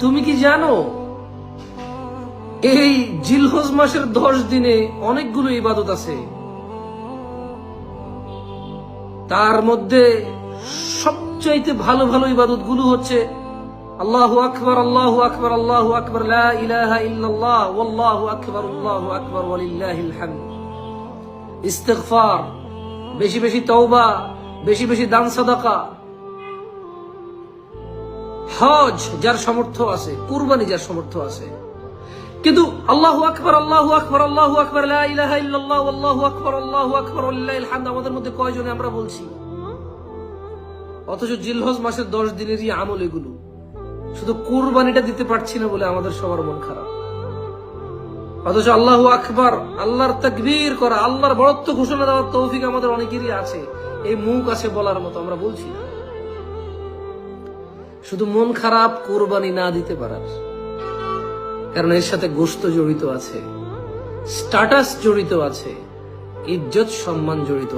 তুমি কি জানো এই জিলহজ মাসের 10 দিনে অনেকগুলো ইবাদত আছে, তার মধ্যে সবচাইতে ভালো ভালো ইবাদত গুলো হচ্ছে আল্লাহু আকবার আল্লাহু আকবার আল্লাহু আকবার লা ইলাহা ইল্লাল্লাহ ওয়াল্লাহু আকবার আল্লাহু আকবার ওয়ালিল্লাহিল হামদ, ইস্তিগফার, বেশি বেশি তওবা, বেশি বেশি দান সাদাকা, হজ যার সামর্থ্য আছে, কুরবানি যার সামর্থ্য আছে। কিন্তু আল্লাহু আকবার আল্লাহু আকবার আল্লাহু আকবার লা ইলাহা ইল্লাল্লাহ আল্লাহু আকবার আল্লাহু আকবার ওয়ালিল্লাহিল হামদ আমাদের মধ্যে কয়জনে আমরা বলছি? অথচ জিলহজ মাসের 10 দিনেরই আমল এগুলো, শুধু কুরবানিটা দিতে পারছি না বলে আমাদের সবার মন খারাপ। অথচ আল্লাহু আকবার, আল্লাহর তাকবীর করা, আল্লাহর বড়ত্ব ঘোষণা দেওয়ার তৌফিক আমাদের অনেকেরই আছে, এই মুখ আছে বলার মতো, আমরা বলছি না। শুধু মন খারাপ কুরবানি না দিতে পারার, কারণ এর সাথে গোশত জড়িত আছে, স্ট্যাটাস জড়িত আছে, ইজ্জত সম্মান জড়িত